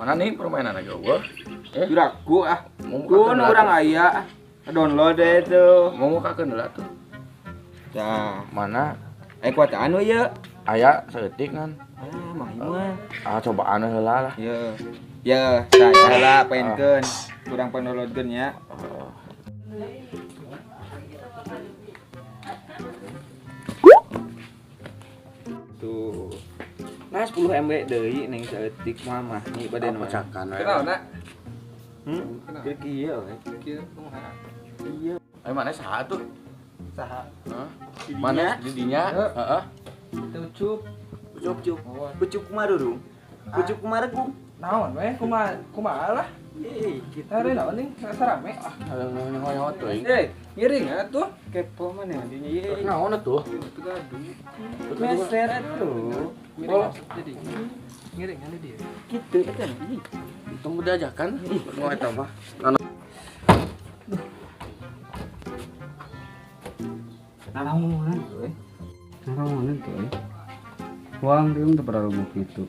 Mana nih permainan aja gua? Juraku Mau kun orang aya download deh tuh. Mau mukakeun heula tuh. Tah, Mana kuataan we ye. aya saeutik kan. Mah mah. Cobaan heula lah. Ye. Ya, saya lah pengen kurang downloadkeun ya. Tuh. Nah 10 MB deui ning saeutik mah nih badan mah. Pecakan we. Kenalna? Kayak kieu we. Kieu kumaha? Iya. Ayo mana saha tuh? Saha? Hah? Mana di dinya? Heeh. Ucup. Ucup kumaha durung? Ucup kumaha ku? Naon we kumaha lah. Kita hari naon ning sarame. Ada nyawa teuing. Ngiring atuh. Kepo mana dinya ye. Naon atuh? Teu gaduh. Meser atuh. Ngiring jadi. Ngiring anu dia. Kitu eta. Untung udah ajakan. Mau eta mah. Naraonan tuh eh. Naraonan tuh eh. Uang dia untuk berlalu gitu.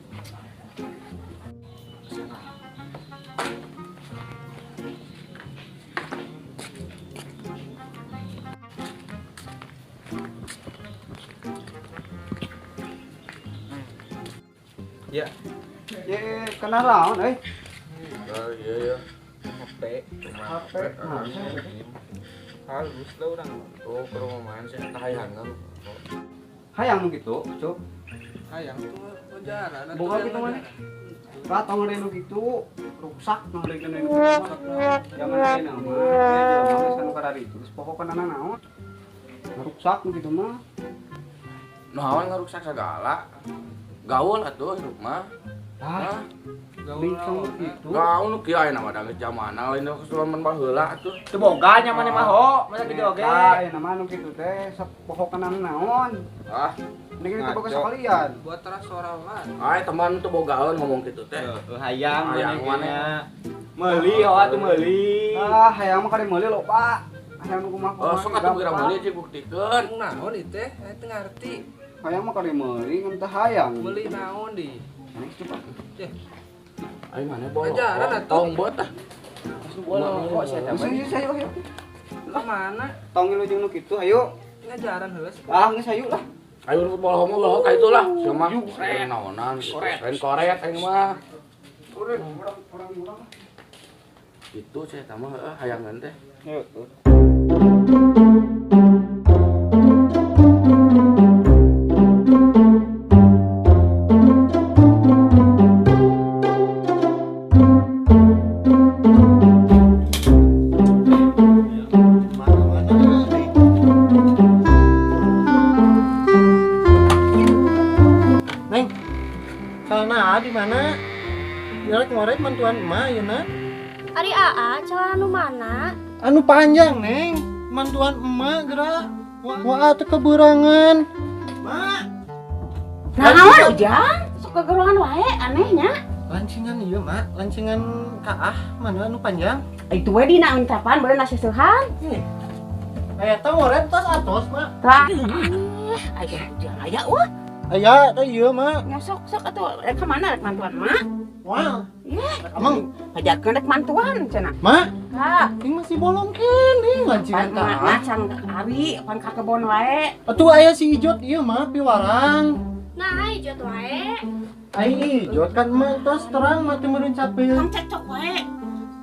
Ya. Ya kenal lawan euy. Iya ya. HP. Halus lah orang. Oh, ke rumah main sih eta hayangan. Hayang gitu, Cuk. Hayang tuh penjara. Boga gitu mana? Ratong ngeureun gitu, rusak ngeureun gitu. Jangan ada nama. Jangan sanu karari terus pokokna naon. Rusak gitu mah. Naon ngarusak segala. Gaul atuh hirup mah. Ah, bincang gitu. Gaul nu kieu ayeuna mah da geus zamana lain kesulitan baheula atuh. Teu boga nya maneh mah ho, masa gede oge. Aya nama nu kitu teh pokokna naon. Ah, Niki teu boga sakalian. Buat teras sorangan. ai teman teu bogaeun ngomong kitu teh. Hayang Hayang manehnya. Meuli ho atuh meuli. Ah, hayang mah kade meuli loba. Hayang nu kumaha. Sok atuh geura meuli aja buktikeun. Naon ieu teh? Teu ngarti. Hayang mah kade meuli ngem teh hayang. Meuli naon di? Coba. Ai mana bawa. Ajaran atuh. Tong buat tah. Kok saya ayo. Lah mana? Tong lu jeung nu kitu ayo. Ngajaran heula. Ah, geus ayo lah. Ayo futbol homo bawa ka itu lah. Sama ren naonan. Ren koret aing mah. Orang-orang. Itu saya tah mah hayangan teh. Neng, sana di mana? Jelek ngoret mantuan emak ya nak? Ari AA, celana nu mana? Anu panjang neng, mantuan emak gerak. Wah teu keberangan. Mak, Naon ujang? Suka gerongan wae anehnya. lancingan ieu mak, lancingan kaah mana anu panjang? Itu we dina ucapan beuleuh naseuhan. Aya teh ngoret tos atos mak. Tah. Aya ujang aya wah. Aya teh ieu mak. Nyosok-sok atuh rek ka mana rek mantuan mak? Wah, Yeh, emang pajakeun rek mantuan cenah. mak, Ha, ini masih bolong kene lancingan pan kaah. macan ari pan ka kebon wae. Atuh aya si Ijot ieu mak piwarang. Nah, ijo wae. Ai Ijot kan emak tos terang mati meureun capek. Tong cecok wae.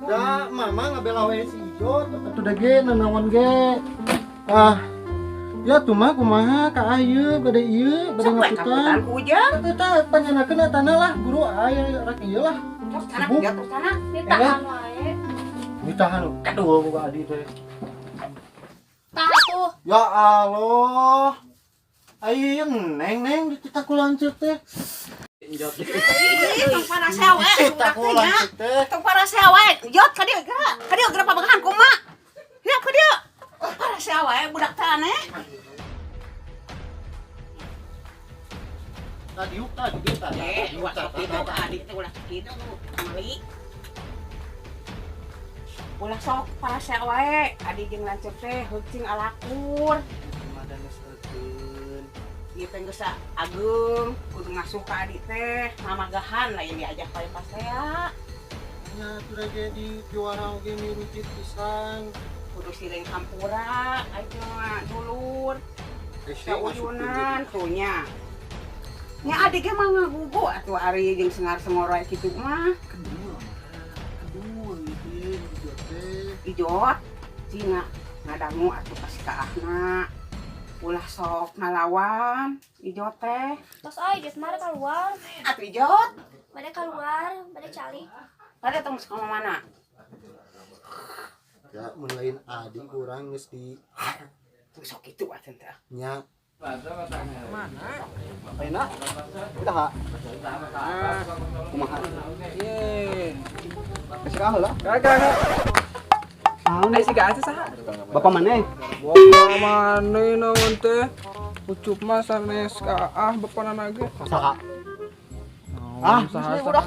Da, mama ngabela we si Ijot, atuh da ge nanaon ge. Ah, ya tuh mah kumaha ka ieu bade ieu bade Sok we ngaputan. kaputan ku ujang. Eta panyenakeun tanah lah, guru aya rek ieu lah. Terus sana Sibuk. ya terus sana ditahan wae. Ditahan aduh buka adi teh. Tah tuh. Ya Allah. Ayo neng kita kulanceut teh. Tong parasea wae. Kita kulanceut teh. Tong parasea wae. Jot ka dieu geura. Ka dieu geura pabagahan kumaha? Ya ka dieu. Parasea wae budak teh aneh. Tadi Itu adik teh ulah kitu mali. Ulah sok parasea wae. Adi jeung lanceuk teh heucing alakur. Madan geus eukeun. Ieu teh geus ageung kudu ngasuh ka adik teh mamagahan lain diajak pae pasea. nya sudah jadi juara oge mirujit pisan. Kudu siling hampura aja mah dulur. Ese Uyunan tuhnya. Nya adik mah ngagugu atuh ari jeung sengar-sengoroy kitu mah. Aduh, ini teh. Ijot cina ngadangu atuh pas kaahna. Ulah sok ngalawan Ijot teh. Tos oi, geus mare keluar. Atuh Ijot, Bade keluar, bade cali. pada tong ka mana? Ya, mun lain adik urang geus di Tuh sok kitu atuh teh. nya. Ayeuna kita ha. Kumaha? Ye. Geus ka heula. Kagak. Naon Ai siga atuh saha? Bapak maneh? Bapak mana naon teh? Ucup mah sanes bapanana ge. Saha? Ah, saha udah.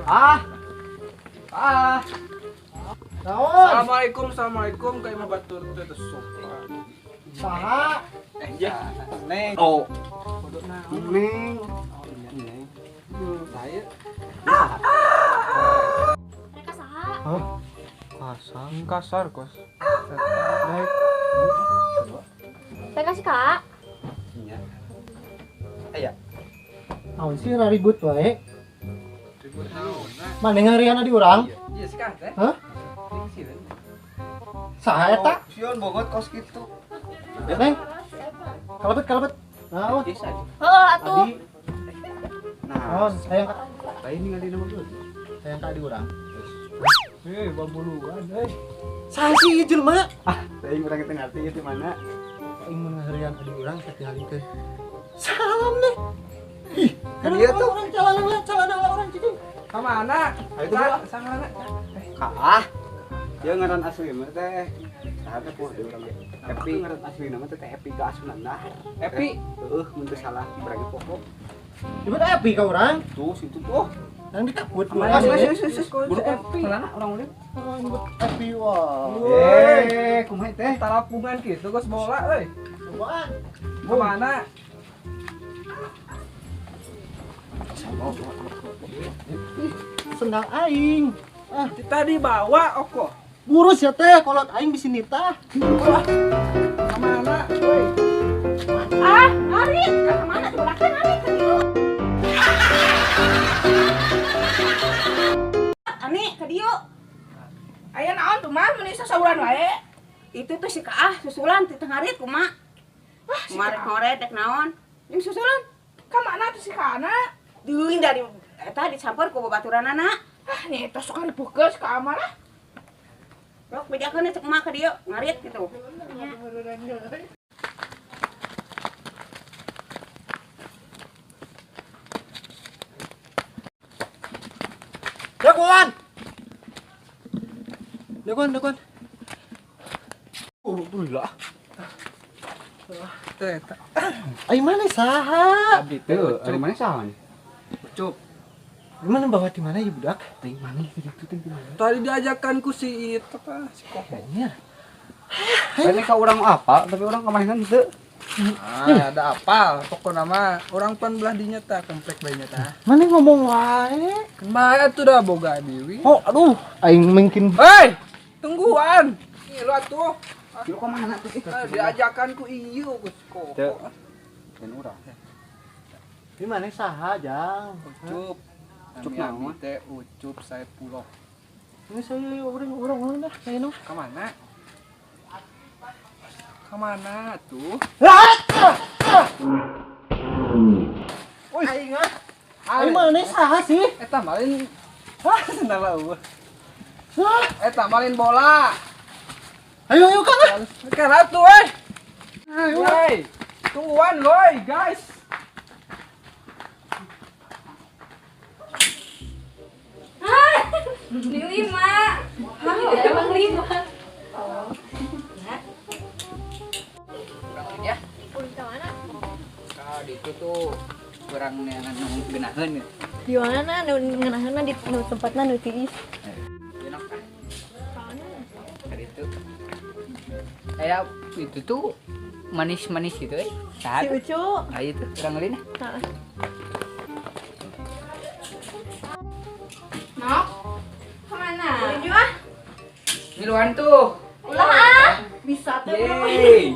Ah. Naon? Assalamualaikum kayak mah batur teh teh sopan. Saha? Neng. Oh. Neng. Saya Mereka saha? kasar kos. Baik. Saya kasih kak. Naon sih ribut wae? Ribut naon? Maneh ngariana di urang? Iya sih kan teh. Hah? Ting sileun. Saha eta? Sion bogot kos kitu. Neng. Kalebet. Naon? Oh, atuh. Adi. Nah, Naon? Sayang ka. lain ningali nama gue. Sayang ka di urang. Babuluan euy. Saha sih ieu jelema? Ah, lain urang kita ngerti itu mana. Aing mun ngarian di urang satinggalikeun. Salam nih. Ih, Kan dia tuh. orang calana orang cicing. Ka mana? Ayo tuh, Bro. Sangana. Kaah. Dia ngaran asli mah teh. Sahatnya poh dia urang ge. Epi ngaran asli nama teh Epi ka asunanna. Epi. Heeh, mun teu salah berarti pokok. Ibu Epi ka urang. Tuh situ tuh. Yang dikaput Mas, urang. Buru Epi. Kelana urang ulin. Ibu Epi wah. Kumaha teh? Talapungan gitu geus bola euy. Cobaan. Ka mana? Sendal aing. Ah, Tadi bawa oko. burus ya teh kolot aing di sini tah. Ka mana? Euy. Ah, Ari, ka mana tuh lakan Ari ka dieu. Ani ka dieu. Aya naon tuh mah mun sasauran wae. Itu tuh si Kaah susulan ti tengah hari kumaha. Wah, kemarin ngorek dek naon. Yang susulan. Ka mana tuh si Kaana? Deui dari eta dicampur ku babaturanana. Ah, nya eta sok dibukeus ka amarah. Rok bejakeun cek mah ka dieu ngarit gitu. Daguan. Daguan. Alhamdulillah. Teh eta. Aing mana saha? Abdi teu, ari mana saha? Ucup. Gimana bawa di mana ya budak? Ting mana itu ting mana? Tadi diajakan ku si itu apa si Koko. Iya. Ini ka urang apa? Tapi urang kemarin teu. Ada apa? Pokoknya mah orang pan belah dinya tah komplek bae nya tah. Mana ngomong wae? Kan bae atuh dah boga dewi. Oh, aduh, aing mungkin Hei, tungguan. Ieu atuh. Lu ka mana tuh? Diajakan ku ieu ku si Koko. Teu. Dan urang. di mana saha jang? Ucup. Ucup Nami naon? abdi teh Ucup Saipullah. Ini saya orang dah, saya no. Ka mana? Ka mana tuh? Aing ah. Aing mana saha sih? Eta malin sendal eueuh. Hah? Eta malin bola. Ayo kan. Kan atuh euy. Woi. Tungguan loy, guys. Di 5. Emang 5. Ya. Udah ke mana? Nah, itu tuh kurang neangan genaheun ya. Di mana? Nu ngeunaheunna di tempatna nu tiis. Enak kan? Tadi itu. Kayak itu tuh manis-manis gitu Si Saat. Ucu. Nah itu kurang ngelin ya. Heeh. Nok, ngiluan tuh. Ulah ah. Bisa tuh. Yeay.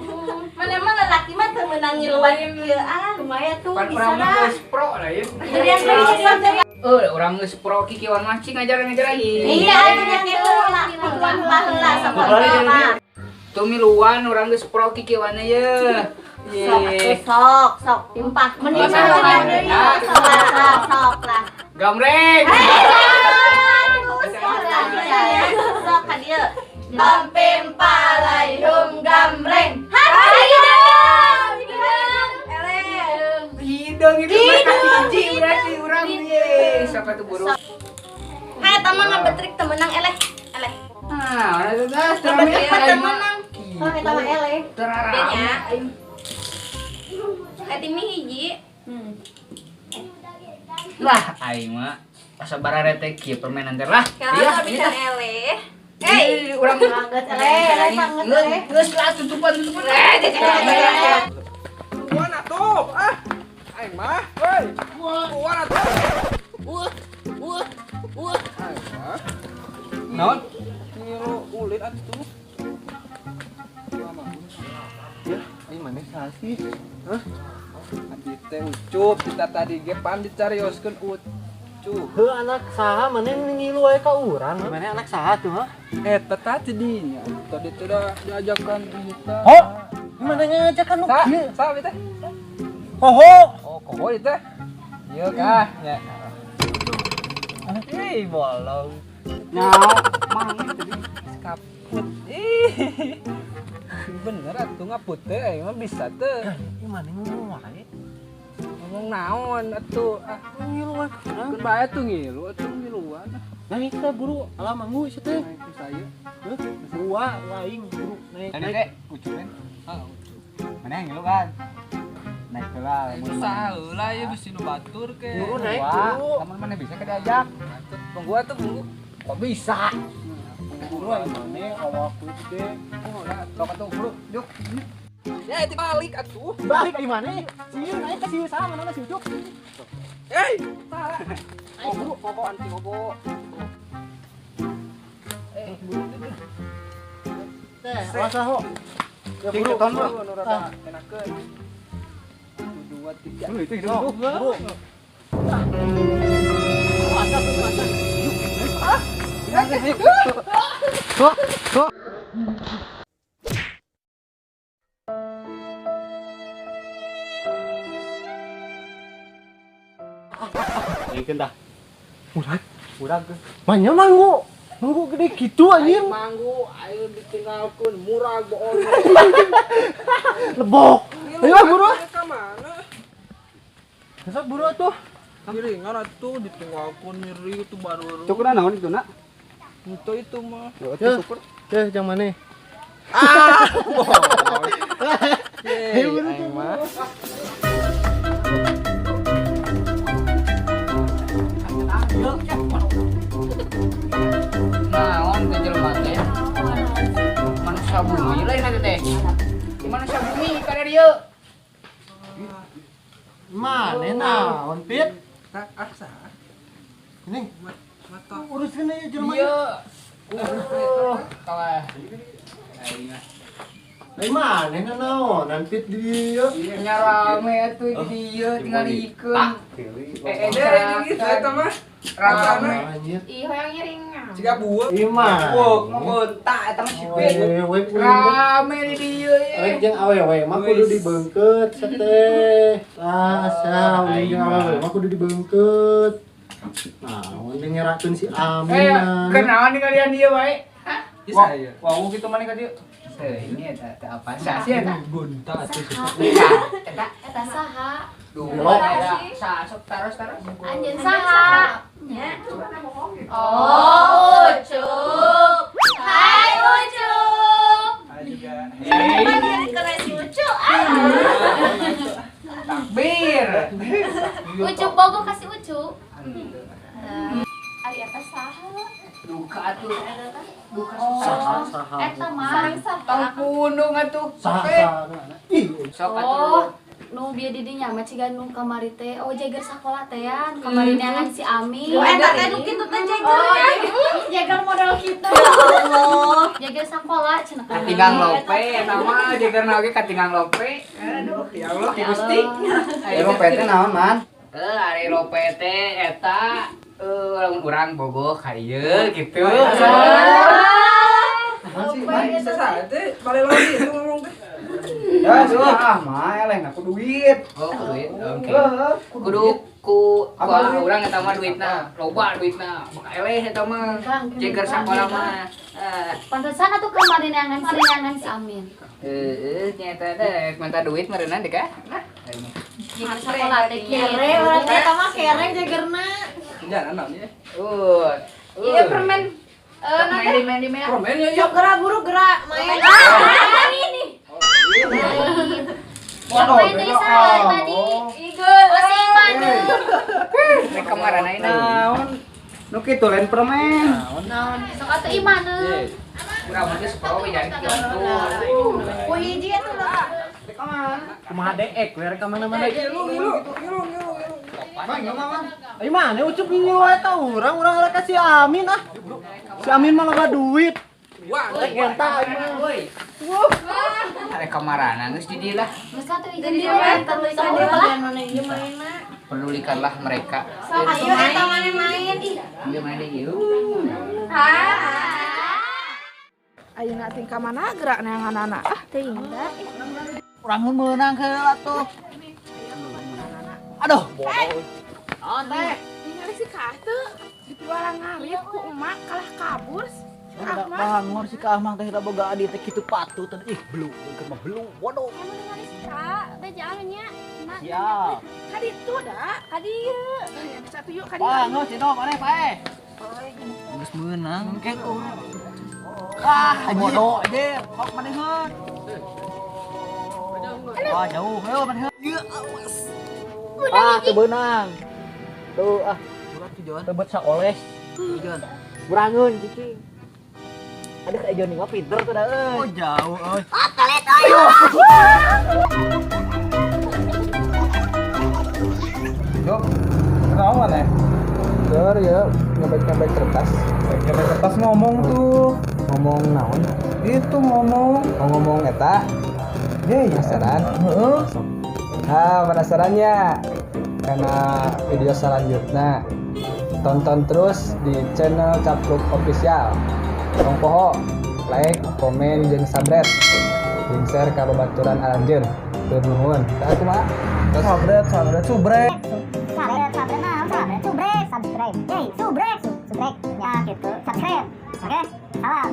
Mana emang lelaki mah teu meunang ngiluan ieu ah. Lumayan tuh Pan bisa urang mah lah. geus pro lah ya. Jadian teh Urang geus pro kikiwan mancing ngajaran-ngajaran iya atunya kitu lah. Tuan heula-heula sakola. Tuh miluan urang geus pro kikiwanna ye. Sok timpah. Mending sok lah. Gamreng. Sok ka dieu. Bampim palayung gamreng. Hahaha. Hidung itu mereka hiji berarti urang ye. Siapa tuh burung? Hae tamang ngabetrik teu meunang eleh. Ah, udah gas Ngabetrik mah teu meunang. Oh, eta mah eleh. Nya. Timih hiji. Lah aing mah asa bararete kieu permainan teh lah. Kalau bisa eleh. Hei, urang Banget eleh, banget eleh. geus lah tutupan. Luan atuh. Aing mah. Woi. Luan atuh. Aing mah. Naon? Ngilu ulin atuh. Ya, ini mana sih? Adi teh ucup kita tadi ge pan dicarioskeun ucup. Heuh anak saha mana ngilu wae ka urang? Mana anak saha tuh, ha? Eta tadi dinya. Tadi teh da diajakan kita. Oh, mana ngajakan lu Sa, kieu? sa teh. Hoho. Oh, koho ieu teh. Ieu kah nya. Hei, bolong. Nyao, mang tadi kaput. Ih. Bener atuh ngaput teh aing mah bisa teh. Ini mana ngomong wae? Ngomong naon atuh? Ngilu wae ka urang. Kan bae tuh ngilu atuh ngiluan. Naik teh buru, alah manggu ieu teh. Nah, itu saya. Heuh, dua laing buru naik. Teh ucupen. Mana yang ngilu kan? Naik heula. Itu saheula ya bisi nu batur ke. Buru naik Wah, buru. lamun mana bisa ka diajak. Tunggu atuh tunggu. Kok bisa? Buru aing mane awak gede. Oh, lah. Sok atuh buru, yuk. Ya itu balik atuh. Balik di mana? Sieu naik ke sieu sama mana si Ucup? Hei, salah. Ayo buru, kobo anti kobo. Teh, rasa ho. Ya buru. Ton bro, nu rada enakeun. 2 3. Itu Buru. Buru. Ieu dah. Urang ke. Banyak manggu. Manggu gede gitu anjir. Manggu, ayo ditinggalkeun murag bool. Lebok. Ayo buru. Ka mana? Besok buru atuh. Giringan atuh ditinggalkeun nyeri itu baru. Cukur naon itu nak? Itu mah. Ya, teh jang mana? Hei, aing mah. Naon teh jelema teh? Manusia bumi lain eta teh. Di manusia bumi kada dieu. Mana naon pit? Saha? Ini Mata. uruskeun aja jelema. Dieu. Kalah. Lain mana naonan pit di dieu? Nya rame atuh di dieu tinggal dikeun. Eder anjing gitu eta mah. Rame. Anjir. Ih, hoyong nyiringnya. Ciga bueu. Imah. Ngontak eta mah sipit. Awewe Rame di dieu Rek ye. jeung awewe mah kudu dibeungkeut sateh. Asa uling jeung awewe mah kudu dibeungkeut. Nah, uling nyerakeun si Amin. Kenaon di kalian dieu bae? Di saya. Wah, gitu mana ka dieu? Ini eta apa? Sasi eta. Gonta atuh. Eta saha? Duh, Belok. sa sok taros. Anjeun saha? Nya. Oh, Ucup. Hai Ucup. Hei, Keren si Ucup. takbir. Ucup bogo kasih ucup. Ari eta saha? Duka atuh. Saha. Eta mah Tong pundung atuh. Saha. Ih, Sok Oh, atuh. nu bieu di dinya mah ciga nu kamari teh. Oh, jager sakola teh ya. Kamari neangan si Ami. Oh, eta teh nu kitu teh Oh, jegernya. jager model kitu. Ya Allah. Jager sakola cenah. Katinggang lope eta mah jagerna oge katinggang lope. Aduh, ya Allah, Ki Gusti. Ya lope teh naon, Man? Ari lope teh eta lamun urang bogoh ka ieu gitu. Bisa saja, balik lagi itu ngomong teh. Ya sudah mah eleh aku duit. Oh, duit. Oke. Kudu ku urang eta mah duitna, loba duitna. Maka eleh eta mah jeger sakola mah. Pantesan atuh kemarin yang si Amin. Nyata deh, minta duit merenang deh kah? Jager sakola teh kere, urang teh eta mah kere jagerna. Jangan namanya. Iya permen. Main di Permen ya. Yuk gerak buru gerak main. Ini. Main dari saya tadi. Masih mana? Ini kemarin aja Naon? Nu kitu lain permen. Naon sok atuh imana? Urang mah geus poe jadi kitu. Ku hiji atuh lah. Kumaha deek we rek ka mana-mana. Ngilu. Bang, ya mah. Ai mana ucup ini wae tah urang rek ka si Amin ah. Si Amin mah loba duit. Rek eta ai mah. Are kamaranan geus di dieu lah. Geus atuh hiji main terus lah. Ieu mainna. Pedulikanlah mereka. Sok ayo eta main ih. Dia main di dieu. Ayeuna teh ka mana gerak neangan-anak teuing da. Urang meunang heula tuh. Aduh, bodoh. Teh, ningali si Kak teu dipiwalang ngarit ku emak kalah kabur. Bangor si Kak Ahmad teh da boga adi teh kitu patut teh ih belu keur mah belu bodoh. Ningali si Kak, teh jalannya. Siap. Ka ditu da, ka dieu. Aya satu yuk ka dieu. Bangor si Dok maneh pae. Geus meunang engke urang. Ah, bodoh aja. Kok manehan. Wah, jauh. Ayo manehan. Ya awas. Ah, teu beunang. Tuh ah, berat si Jon. Tebet saoles. Jon. Burangeun cicing. Ada kayak Joni mah pinter tuh dah euy. Oh, jauh euy. Yuk. Naon ya? Ya, ngebek-ngebek kertas. Kita kertas ngomong tuh. Ngomong naon? Itu ngomong. Ngomong eta. Ya, Penasaran? Heeh. Ah, penasarannya? Karena video selanjutnya tonton terus di channel Capluk Official. Tong poho, like, komen, jeung subscribe. Jeung share ka babaturan aranjeun. Teu nuhun. Tah kumaha? Sabret, subrek. Subscribe. Yey, subrek. Ya gitu. Subscribe. Oke. Salam.